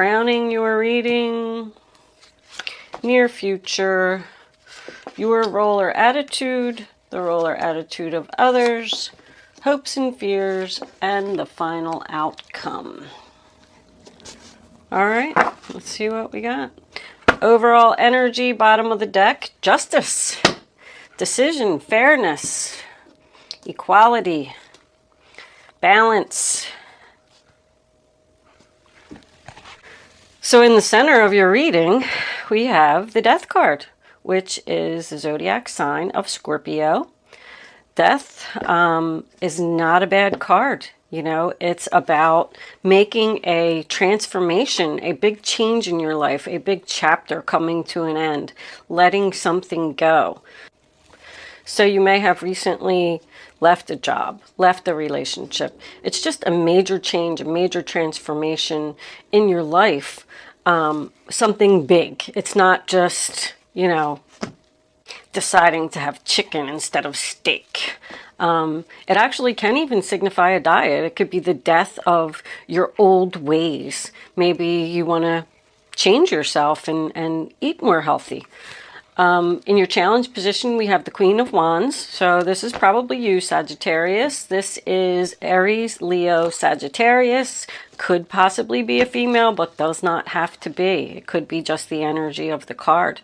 crowning your reading, near future, your role or attitude, the role or attitude of others, hopes and fears, and the final outcome. All right, let's see what we got. Overall energy, bottom of the deck, justice, decision, fairness, equality, balance. So in the center of your reading, we have the Death card, which is the zodiac sign of Scorpio. Death is not a bad card. You know, it's about making a transformation, a big change in your life, a big chapter coming to an end, letting something go. So you may have recently left a job, left a relationship. It's just a major change, a major transformation in your life, something big. It's not just, you know, deciding to have chicken instead of steak. It actually can even signify a diet. It could be the death of your old ways. Maybe you want to change yourself and eat more healthy. In your challenge position, we have the Queen of Wands. So this is probably you, Sagittarius. This is Aries, Leo, Sagittarius. Could possibly be a female, but does not have to be. It could be just the energy of the card.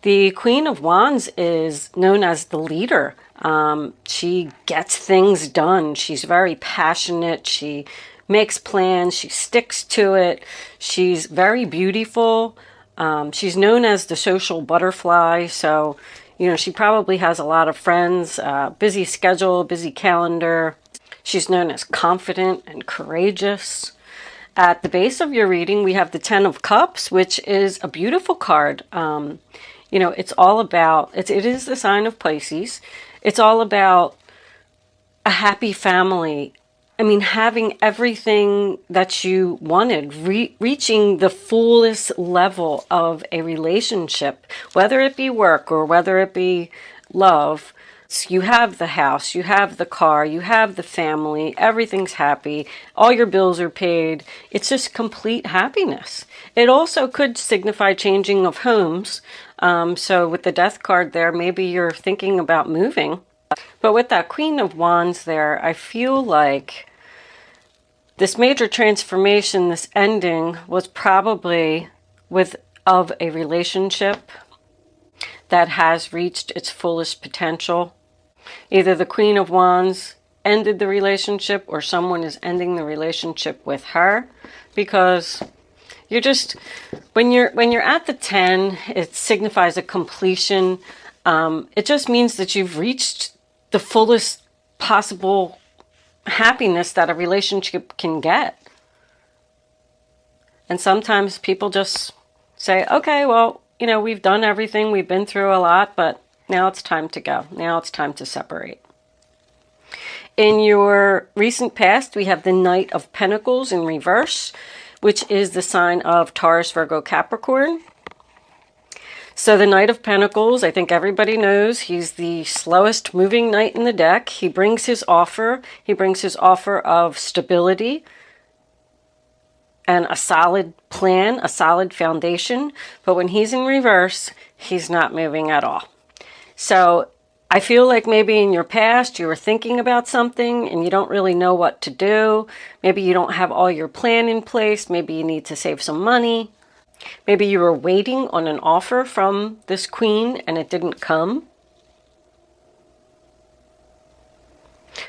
The Queen of Wands is known as the leader. She gets things done. She's very passionate. She makes plans. She sticks to it. She's very beautiful. She's known as the social butterfly. So, you know, she probably has a lot of friends, busy schedule, busy calendar. She's known as confident and courageous. At the base of your reading, we have the Ten of Cups, which is a beautiful card. You know, it's all about, it is the sign of Pisces. It's all about a happy family. I mean, having everything that you wanted, reaching the fullest level of a relationship, whether it be work or whether it be love. You have the house, you have the car, you have the family, everything's happy, all your bills are paid. It's just complete happiness. It also could signify changing of homes. So with the Death card there, maybe you're thinking about moving. But with that Queen of Wands there, I feel like this major transformation, this ending, was probably of a relationship that has reached its fullest potential. Either the Queen of Wands ended the relationship or someone is ending the relationship with her, because you're just, when you're at the 10, it signifies a completion. It just means that you've reached the fullest possible happiness that a relationship can get. And sometimes people just say, okay, well, you know, we've done everything, we've been through a lot, but now it's time to go. Now it's time to separate. In your recent past, we have the Knight of Pentacles in reverse, which is the sign of Taurus, Virgo, Capricorn. So the Knight of Pentacles, I think everybody knows, he's the slowest moving knight in the deck. He brings his offer. He brings his offer of stability and a solid plan, a solid foundation. But when he's in reverse, he's not moving at all. So I feel like maybe in your past you were thinking about something and you don't really know what to do. Maybe you don't have all your plan in place. Maybe you need to save some money. Maybe you were waiting on an offer from this queen and it didn't come.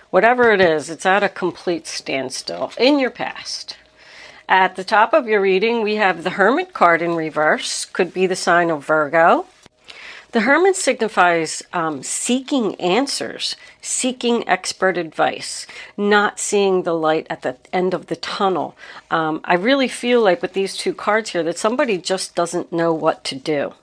Whatever it is, it's at a complete standstill in your past. At the top of your reading, we have the Hermit card in reverse. Could be the sign of Virgo. The Hermit signifies seeking answers, seeking expert advice, not seeing the light at the end of the tunnel. I really feel like with these two cards here that somebody just doesn't know what to do.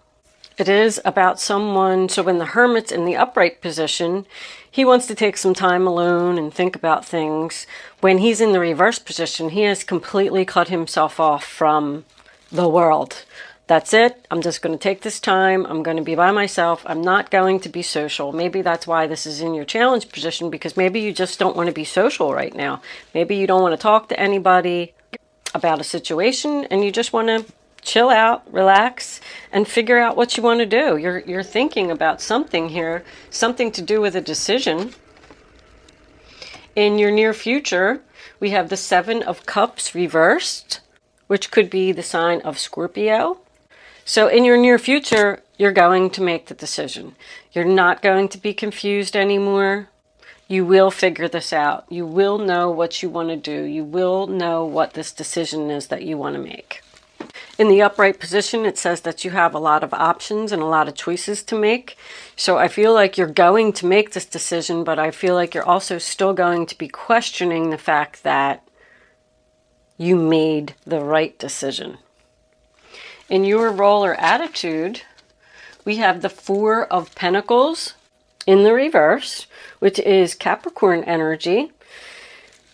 It is about someone, so when the Hermit's in the upright position, he wants to take some time alone and think about things. When he's in the reverse position, he has completely cut himself off from the world. That's it. I'm just going to take this time. I'm going to be by myself. I'm not going to be social. Maybe that's why this is in your challenge position, because maybe you just don't want to be social right now. Maybe you don't want to talk to anybody. about a situation and you just want to chill out, relax, and figure out what you want to do. You're thinking about something here, something to do with a decision. In your near future, we have the Seven of Cups reversed, which could be the sign of Scorpio. So in your near future, you're going to make the decision. You're not going to be confused anymore. You will figure this out. You will know what you want to do. You will know what this decision is that you want to make. In the upright position, it says that you have a lot of options and a lot of choices to make. So I feel like you're going to make this decision, but I feel like you're also still going to be questioning the fact that you made the right decision. In your role or attitude, we have the Four of Pentacles in the reverse, which is Capricorn energy.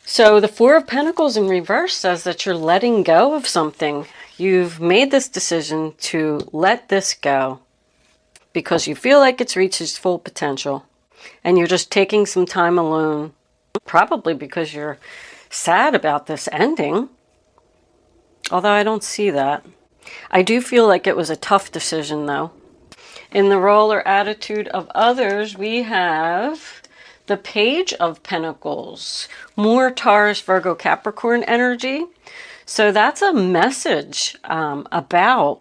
So the Four of Pentacles in reverse says that you're letting go of something. You've made this decision to let this go because you feel like it's reached its full potential and you're just taking some time alone, probably because you're sad about this ending, although I don't see that. I do feel like it was a tough decision though. In the role or attitude of others, we have the Page of Pentacles, more Taurus, Virgo, Capricorn energy. So that's a message about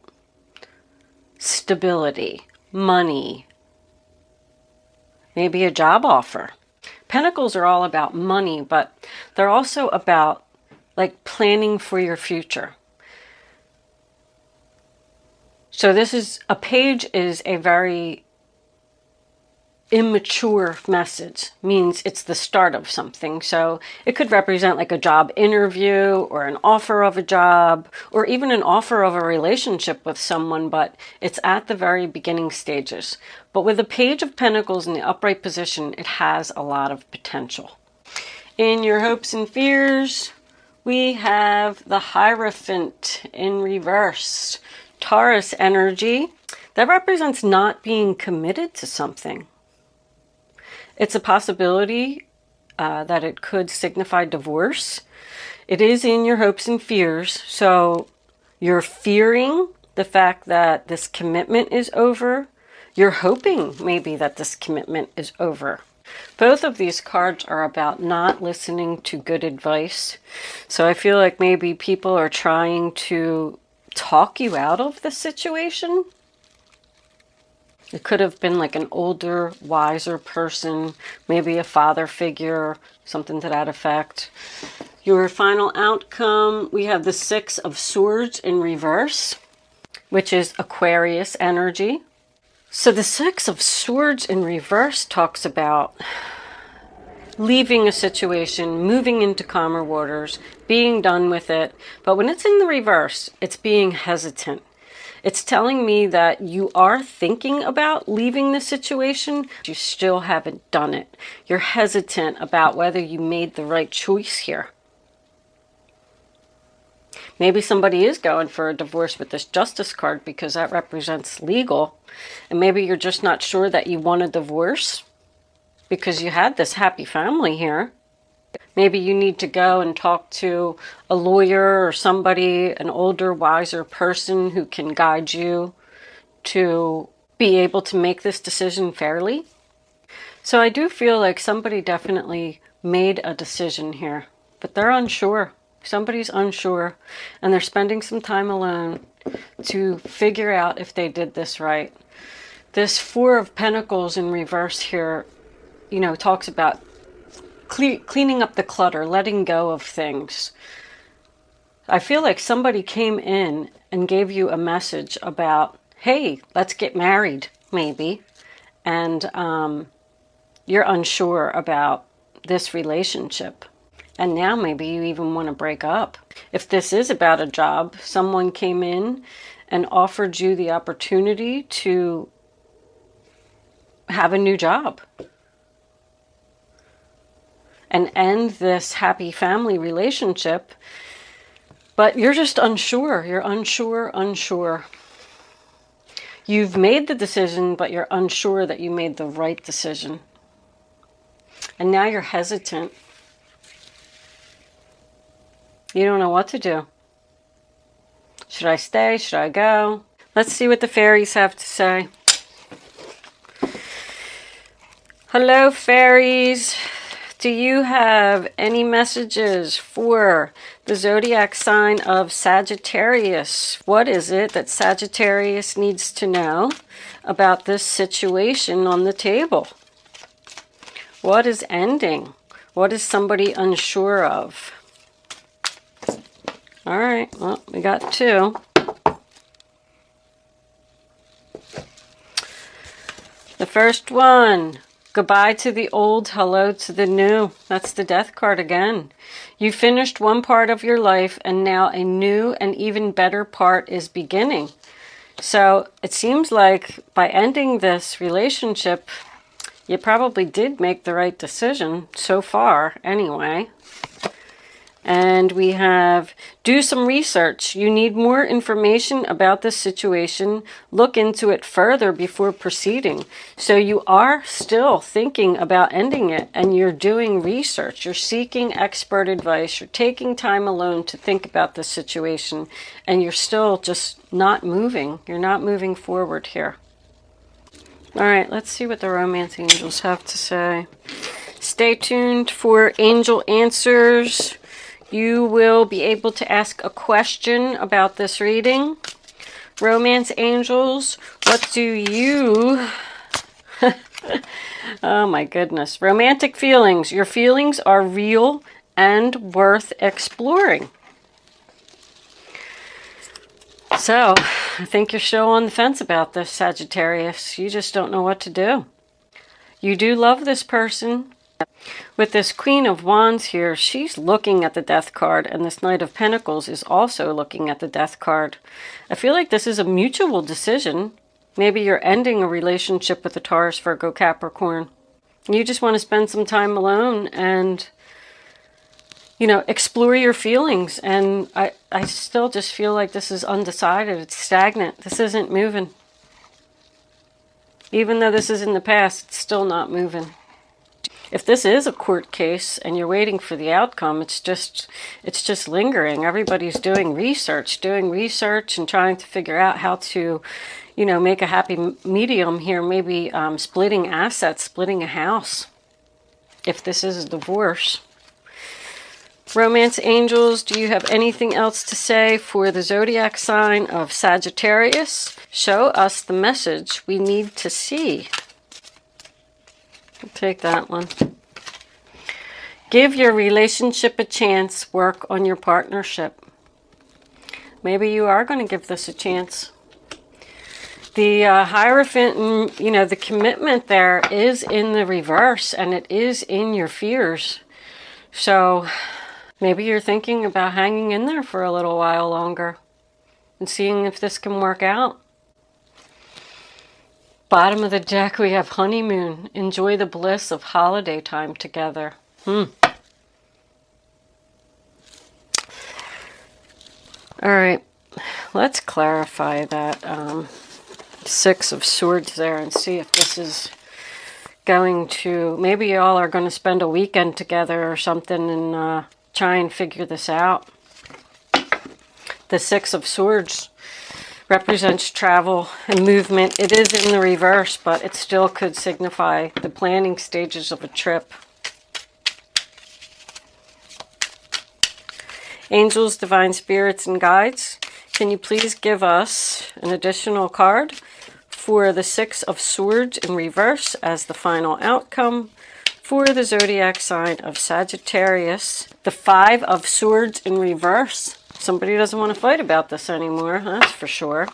stability, money, maybe a job offer. Pentacles are all about money, but they're also about like planning for your future. So a page is a very immature message, means it's the start of something. So it could represent like a job interview or an offer of a job or even an offer of a relationship with someone, but it's at the very beginning stages. But with the Page of Pentacles in the upright position, it has a lot of potential. In your hopes and fears, we have the Hierophant in reverse. Taurus energy, that represents not being committed to something. It's a possibility that it could signify divorce. It is in your hopes and fears, so you're fearing the fact that this commitment is over. You're hoping maybe that this commitment is over. Both of these cards are about not listening to good advice. So I feel like maybe people are trying to talk you out of the situation. It could have been like an older, wiser person, maybe a father figure, something to that effect. Your final outcome, we have the Six of Swords in reverse, which is Aquarius energy. So the Six of Swords in reverse talks about leaving a situation, moving into calmer waters, being done with it. But when it's in the reverse, it's being hesitant. It's telling me that you are thinking about leaving the situation, you still haven't done it. You're hesitant about whether you made the right choice here. Maybe somebody is going for a divorce with this Justice card because that represents legal. And maybe you're just not sure that you want a divorce because you had this happy family here. Maybe you need to go and talk to a lawyer or somebody, an older, wiser person who can guide you to be able to make this decision fairly. So I do feel like somebody definitely made a decision here, but they're unsure. Somebody's unsure, and they're spending some time alone to figure out if they did this right. This Four of Pentacles in reverse here, you know, talks about cleaning up the clutter, letting go of things. I feel like somebody came in and gave you a message about, hey, let's get married, maybe. And you're unsure about this relationship. And now maybe you even want to break up. If this is about a job, someone came in and offered you the opportunity to have a new job and end this happy family relationship, but you're just unsure. You're unsure. You've made the decision, but you're unsure that you made the right decision. And now you're hesitant. You don't know what to do. Should I stay? Should I go? Let's see what the fairies have to say. Hello, fairies. Do you have any messages for the zodiac sign of Sagittarius? What is it that Sagittarius needs to know about this situation on the table? What is ending? What is somebody unsure of? All right, well, we got two. The first one, goodbye to the old, hello to the new. That's the death card again. You finished one part of your life and now a new and even better part is beginning. So it seems like by ending this relationship, you probably did make the right decision so far anyway. And we have, do some research. You need more information about this situation. Look into it further before proceeding. So you are still thinking about ending it and you're doing research. You're seeking expert advice. You're taking time alone to think about this situation and you're still just not moving. You're not moving forward here. All right, let's see what the romance angels have to say. Stay tuned for angel answers. You will be able to ask a question about this reading. Romance angels, what do you... Oh my goodness. Romantic feelings. Your feelings are real and worth exploring. So, I think you're still on the fence about this, Sagittarius. You just don't know what to do. You do love this person. With this Queen of Wands here, she's looking at the Death card, and this Knight of Pentacles is also looking at the Death card. I feel like this is a mutual decision. Maybe you're ending a relationship with a Taurus, Virgo, Capricorn. You just want to spend some time alone and, you know, explore your feelings. And I still just feel like this is undecided. It's stagnant. This isn't moving. Even though this is in the past, it's still not moving. If this is a court case and you're waiting for the outcome, it's just lingering. Everybody's doing research and trying to figure out how to, you know, make a happy medium here. Maybe splitting assets, splitting a house, if this is a divorce. Romance angels, do you have anything else to say for the zodiac sign of Sagittarius? Show us the message we need to see. I'll take that one. Give your relationship a chance. Work on your partnership. Maybe you are going to give this a chance. The Hierophant, you know, the commitment there is in the reverse, and it is in your fears. So maybe you're thinking about hanging in there for a little while longer and seeing if this can work out. Bottom of the deck, we have honeymoon. Enjoy the bliss of holiday time together. All right, let's clarify that Six of Swords there and see if this is going to... Maybe y'all are going to spend a weekend together or something and try and figure this out. The Six of Swords represents travel and movement. It is in the reverse, but it still could signify the planning stages of a trip. Angels, divine spirits, and guides, can you please give us an additional card for the Six of Swords in reverse as the final outcome for the zodiac sign of Sagittarius? The Five of Swords in reverse. Somebody doesn't want to fight about this anymore, that's for sure.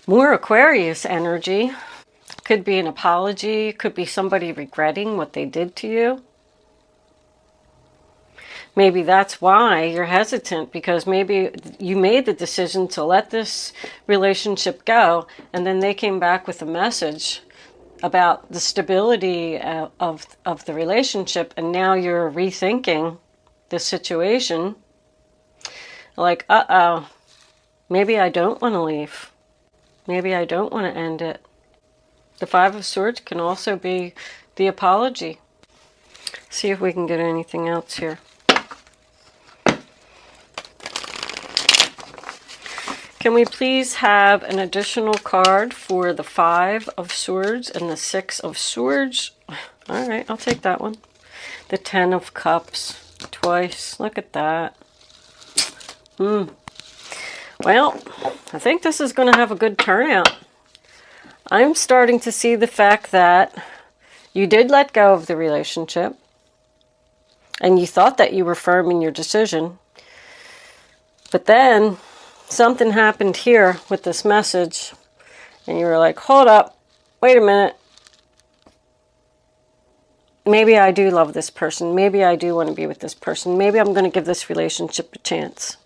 More Aquarius energy. Could be an apology. Could be somebody regretting what they did to you. Maybe that's why you're hesitant, because maybe you made the decision to let this relationship go, and then they came back with a message about the stability of the relationship, and now you're rethinking the situation. Like, uh-oh, maybe I don't want to leave. Maybe I don't want to end it. The Five of Swords can also be the apology. See if we can get anything else here. Can we please have an additional card for the 5 of Swords and the 6 of Swords? All right, I'll take that one. The 10 of Cups twice. Look at that. Well, I think this is going to have a good turnout. I'm starting to see the fact that you did let go of the relationship and you thought that you were firm in your decision. But then something happened here with this message and you were like, hold up, wait a minute. Maybe I do love this person. Maybe I do want to be with this person. Maybe I'm going to give this relationship a chance.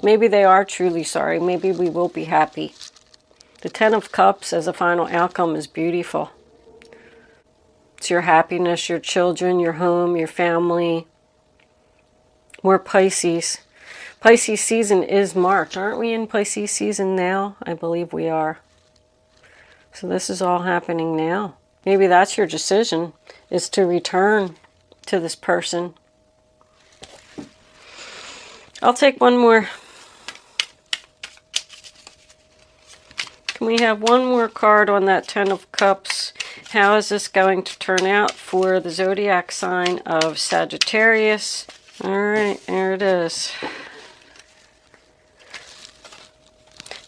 Maybe they are truly sorry. Maybe we will be happy. The 10 of Cups as a final outcome is beautiful. It's your happiness, your children, your home, your family. More Pisces. Pisces season is March. Aren't we in Pisces season now? I believe we are. So this is all happening now. Maybe that's your decision, is to return to this person. I'll take one more. Can we have one more card on that 10 of Cups? How is this going to turn out for the zodiac sign of Sagittarius? All right, there it is.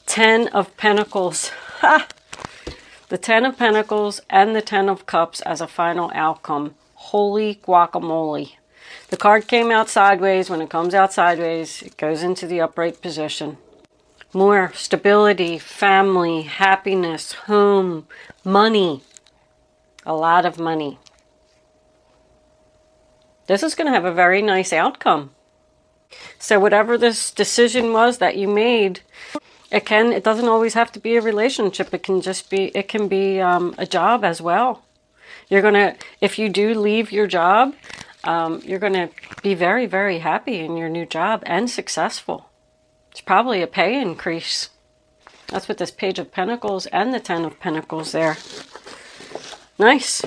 10 of Pentacles. Ha! The 10 of Pentacles and the 10 of Cups as a final outcome. Holy guacamole. The card came out sideways. When it comes out sideways, it goes into the upright position. More stability, family, happiness, home, money. A lot of money. This is going to have a very nice outcome. So whatever this decision was that you made, it doesn't always have to be a relationship. It can be a job as well. If you do leave your job, you're going to be very, very happy in your new job and successful. It's probably a pay increase. That's what this Page of Pentacles and the 10 of Pentacles there. Nice.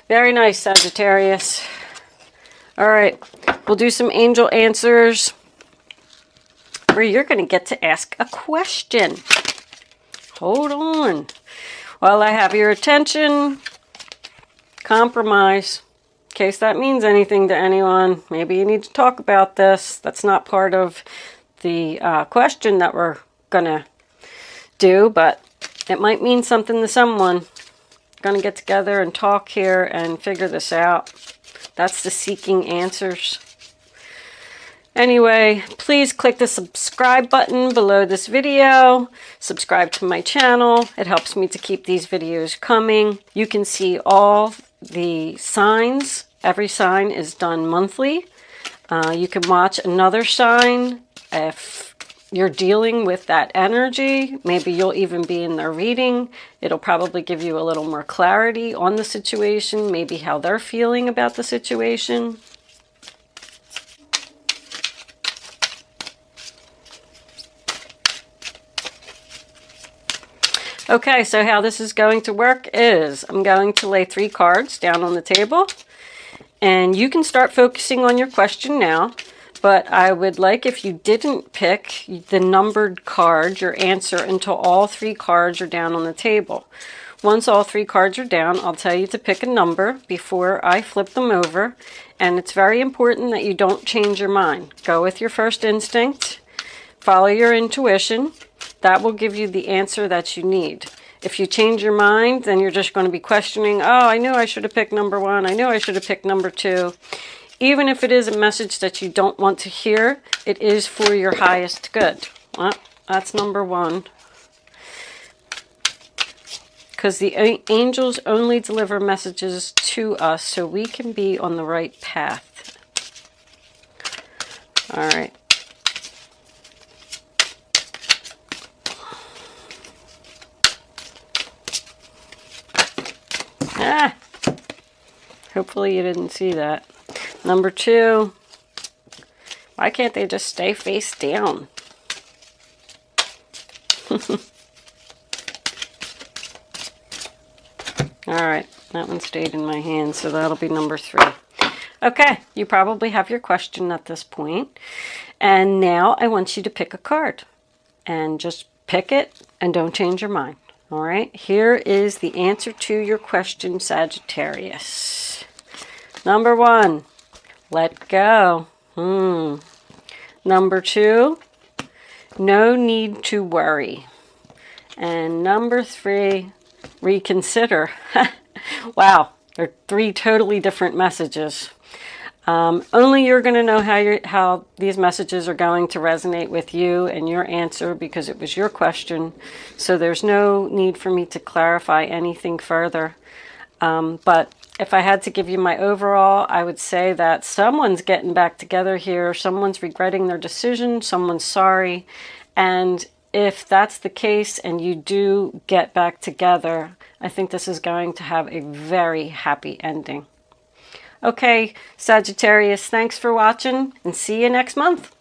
Very nice, Sagittarius. All right. We'll do some angel answers where you're going to get to ask a question. Hold on. While I have your attention, compromise. In case that means anything to anyone, maybe you need to talk about this. That's not part of the question that we're going to do, but it might mean something to someone. Going to get together and talk here and figure this out. That's the seeking answers. Anyway, please click the subscribe button below this video. Subscribe to my channel. It helps me to keep these videos coming. You can see all the signs. Every sign is done monthly. You can watch another sign if you're dealing with that energy. Maybe you'll even be in their reading. It'll probably give you a little more clarity on the situation, maybe how they're feeling about the situation. Okay, so how this is going to work is I'm going to lay 3 cards down on the table, and you can start focusing on your question now. But I would like, if you didn't pick the numbered card, your answer, until all 3 cards are down on the table. Once all 3 cards are down, I'll tell you to pick a number before I flip them over. And it's very important that you don't change your mind. Go with your first instinct. Follow your intuition. That will give you the answer that you need. If you change your mind, then you're just going to be questioning, oh, I knew I should have picked number 1. I knew I should have picked number 2. Even if it is a message that you don't want to hear, it is for your highest good. Well, that's number 1. Because the angels only deliver messages to us so we can be on the right path. All right. Ah! Hopefully you didn't see that. Number 2. Why can't they just stay face down? Alright, that one stayed in my hand, so that'll be number 3. Okay, you probably have your question at this point. And now I want you to pick a card. And just pick it and don't change your mind. All right, here is the answer to your question, Sagittarius. Number 1, let go. Number 2, no need to worry. And number 3, reconsider. Wow, they're 3 totally different messages. Only you're going to know how these messages are going to resonate with you and your answer, because it was your question. So there's no need for me to clarify anything further. But if I had to give you my overall, I would say that someone's getting back together here. Someone's regretting their decision. Someone's sorry. And if that's the case and you do get back together, I think this is going to have a very happy ending. Okay, Sagittarius, thanks for watching and see you next month.